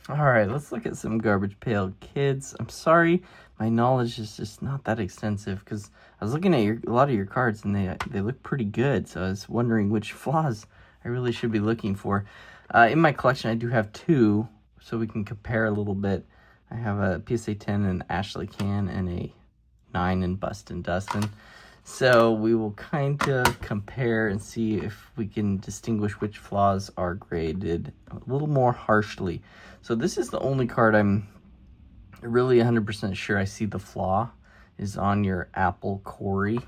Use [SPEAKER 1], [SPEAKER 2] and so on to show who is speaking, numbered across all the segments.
[SPEAKER 1] All right, let's look at some Garbage Pail Kids. I'm sorry, my knowledge is just not that extensive because I was looking at a lot of your cards and they look pretty good. So I was wondering which flaws I really should be looking for. In my collection, I do have two, so we can compare a little bit. I have a PSA 10 in Ashley Can and a 9 in Bustin' Dustin. So we will kind of compare and see if we can distinguish which flaws are graded a little more harshly. So this is the only card I'm really 100% sure I see the flaw is on your Apple Corey.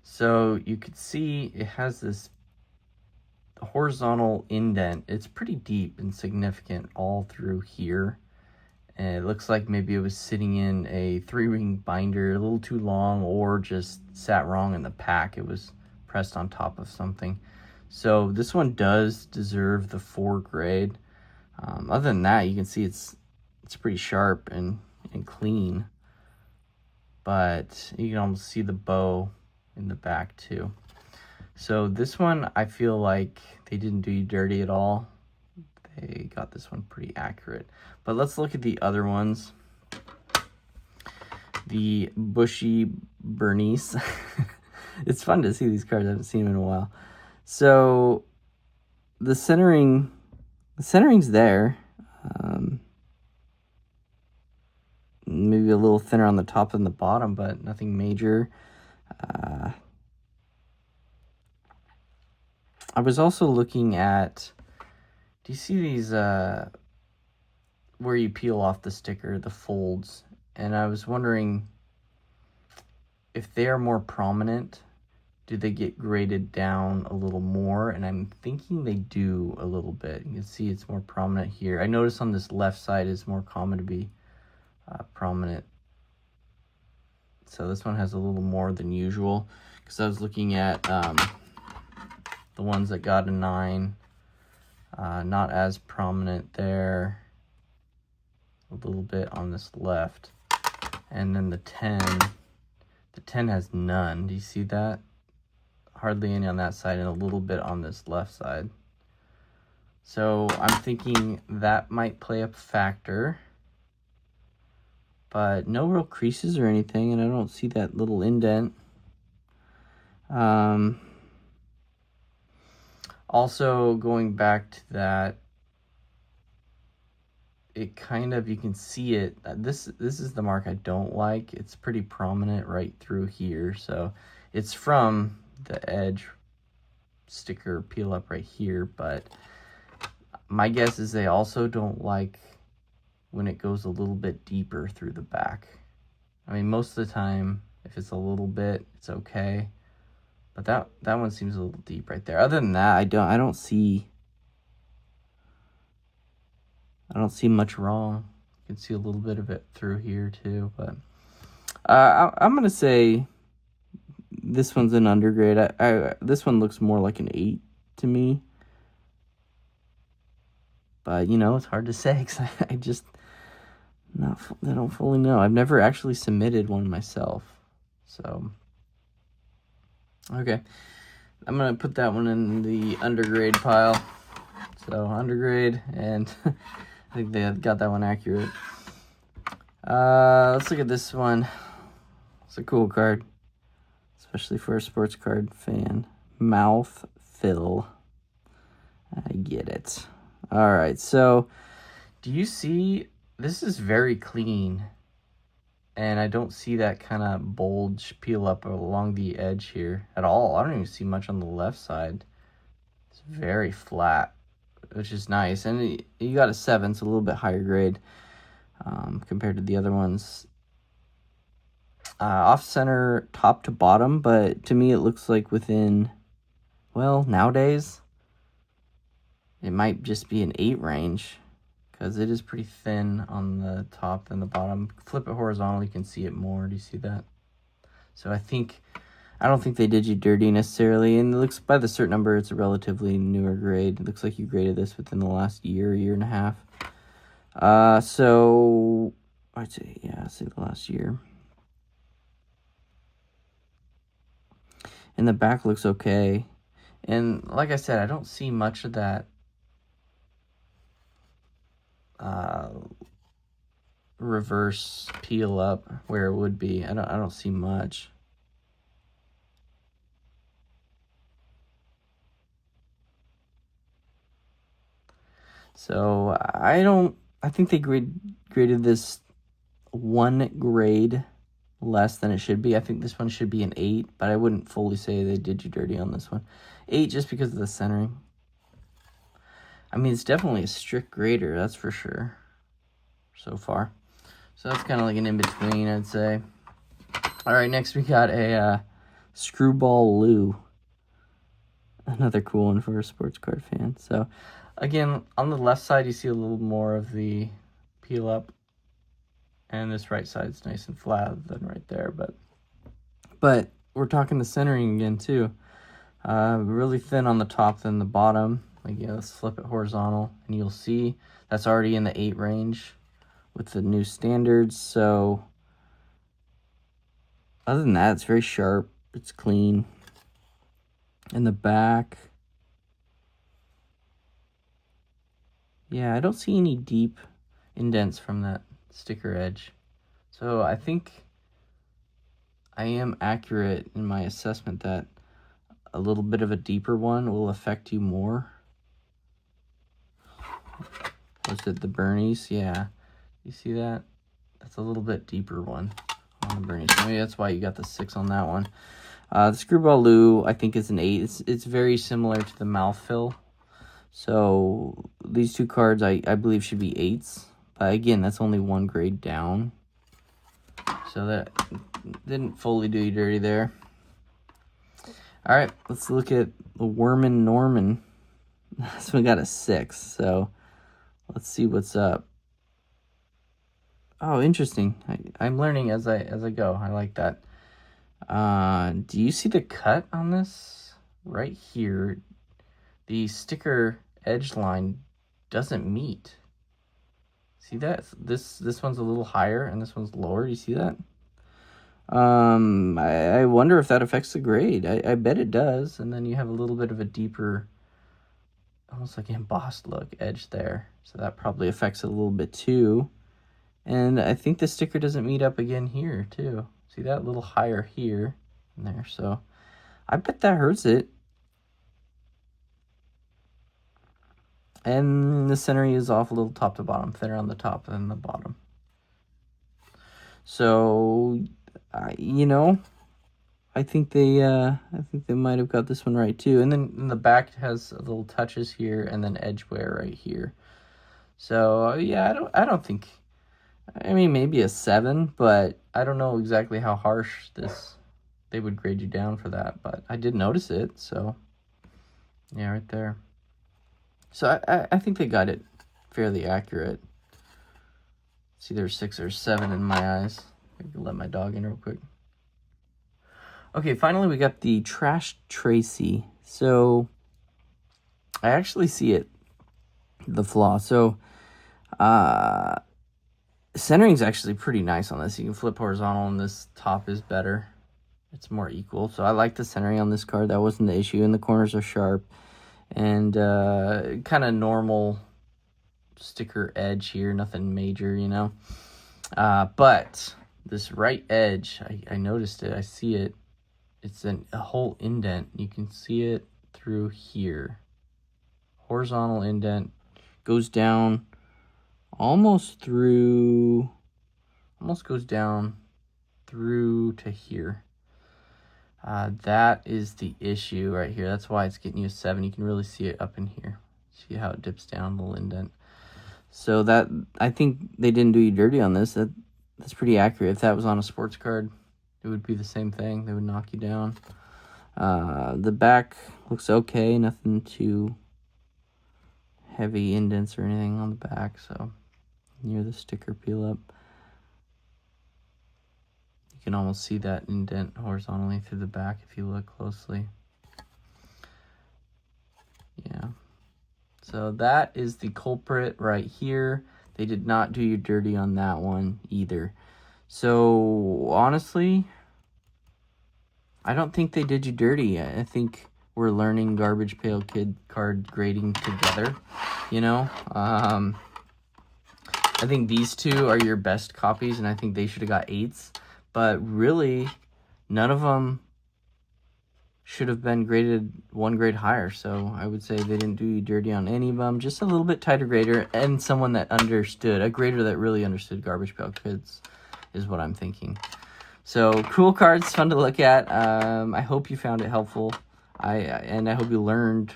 [SPEAKER 1] So you could see it has this horizontal indent. It's pretty deep and significant all through here. And it looks like maybe it was sitting in a 3-ring binder a little too long, or just sat wrong in the pack. It was pressed on top of something. So this one does deserve the 4 grade. Other than that, you can see it's pretty sharp and clean. But you can almost see the bow in the back too. So this one, I feel like they didn't do you dirty at all. They got this one pretty accurate. But let's look at the other ones. The Bushy Bernice. It's fun to see these cards. I haven't seen them in a while. So the centering's there. Maybe a little thinner on the top than the bottom, but nothing major. I was also looking at, do you see these where you peel off the sticker, the folds? And I was wondering if they are more prominent, do they get graded down a little more? And I'm thinking they do a little bit. You can see it's more prominent here. I notice on this left side is more common to be prominent. So this one has a little more than usual, because I was looking at the ones that got a 9, not as prominent there, a little bit on this left. And then the 10 has none. Do you see that? Hardly any on that side and a little bit on this left side. So I'm thinking that might play a factor. But no real creases or anything, and I don't see that little indent. Also, going back to that, it kind of, you can see it. This is the mark I don't like. It's pretty prominent right through here. So it's from the edge sticker peel up right here. But my guess is they also don't like when it goes a little bit deeper through the back. I mean, most of the time, if it's a little bit, it's okay. But that one seems a little deep right there. Other than that, I don't see much wrong. You can see a little bit of it through here too. But I'm gonna say this one's an undergrade. This one looks more like an 8 to me. But it's hard to say because I just I don't fully know. I've never actually submitted one myself. So, okay. I'm going to put that one in the undergrade pile. So, undergrade, and I think they got that one accurate. Let's look at this one. It's a cool card, especially for a sports card fan. Mouth Fill. I get it. All right, so do you see... This is very clean, and I don't see that kind of bulge peel up along the edge here at all. I don't even see much on the left side. It's very flat, which is nice. And you got a 7, so a little bit higher grade compared to the other ones. Off center, top to bottom, but to me it looks like within, well, nowadays, it might just be an 8 range, because it is pretty thin on the top and the bottom. Flip it horizontal, you can see it more. Do you see that? So I don't think they did you dirty necessarily. And it looks, by the cert number, it's a relatively newer grade. It looks like you graded this within the last year and a half. So I'd say the last year. And the back looks okay. And like I said, I don't see much of that reverse peel up where it would be. I don't see much. So I think they graded this 1 grade less than it should be. I think this one should be an 8, but I wouldn't fully say they did you dirty on this one. 8 just because of the centering. I mean, it's definitely a strict grader, that's for sure, so far. So that's kind of like an in-between, I'd say. All right, next we got a Screwball Lou. Another cool one for a sports card fan. So, again, on the left side, you see a little more of the peel up. And this right side's nice and flat than right there. But we're talking the centering again, too. Really thin on the top than the bottom. Like, yeah, let's flip it horizontal. And you'll see that's already in the 8 range with the new standards. So, other than that, it's very sharp. It's clean. In the back, yeah, I don't see any deep indents from that sticker edge. So I think I am accurate in my assessment that a little bit of a deeper one will affect you more. Was it the Bernie's? Yeah. You see that? That's a little bit deeper one on the Bernie's. Maybe that's why you got the 6 on that one. The Screwball Lou, I think, is an 8. It's very similar to the mouthfill. So these two cards, I believe, should be 8s. But again, that's only 1 grade down. So that didn't fully do you dirty there. All right, let's look at the Werman Norman. This one got a 6, so let's see what's up. Oh, interesting. I'm learning as I go. I like that. Do you see the cut on this? Right here, the sticker edge line doesn't meet. See that? This one's a little higher and this one's lower. You see that? I wonder if that affects the grade. I bet it does. And then you have a little bit of a deeper, almost like embossed look edge there. So that probably affects it a little bit too. And I think the sticker doesn't meet up again here too. See that? A little higher here and there. So I bet that hurts it. And the centering is off a little top to bottom, thinner on the top than the bottom. So, I think they might have got this one right too. And then in the back has little touches here and then edge wear right here. So yeah, I don't think. I mean, maybe a 7, but I don't know exactly how harsh they would grade you down for that. But I did notice it, so yeah, right there. So I think they got it fairly accurate. It's either 6 or 7 in my eyes. I can let my dog in real quick. Okay, finally we got the Trash Tracy. So I actually see it, the flaw. So centering's actually pretty nice on this. You can flip horizontal and this top is better. It's more equal. So I like the centering on this card. That wasn't the issue. And the corners are sharp. And kind of normal sticker edge here, nothing major, but this right edge, I noticed it, I see it, it's a whole indent. You can see it through here, horizontal indent, goes down almost goes down through to here. That is the issue right here. That's why it's getting you a 7. You can really see it up in here. See how it dips down, the little indent. So that, I think they didn't do you dirty on this. That's pretty accurate. If that was on a sports card, it would be the same thing. They would knock you down. The back looks okay. Nothing too heavy indents or anything on the back. So near the sticker peel up. You can almost see that indent horizontally through the back if you look closely. Yeah. So that is the culprit right here. They did not do you dirty on that one either. So honestly, I don't think they did you dirty. I think we're learning Garbage Pail Kid card grading together. I think these two are your best copies, and I think they should have got 8s. But really, none of them should have been graded 1 grade higher. So I would say they didn't do you dirty on any of them. Just a little bit tighter grader and someone that understood, a grader that really understood Garbage Pail Kids is what I'm thinking. So cool cards, fun to look at. I hope you found it helpful. I hope you learned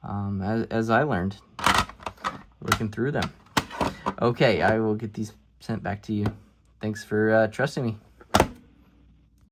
[SPEAKER 1] as I learned looking through them. Okay, I will get these sent back to you. Thanks for trusting me.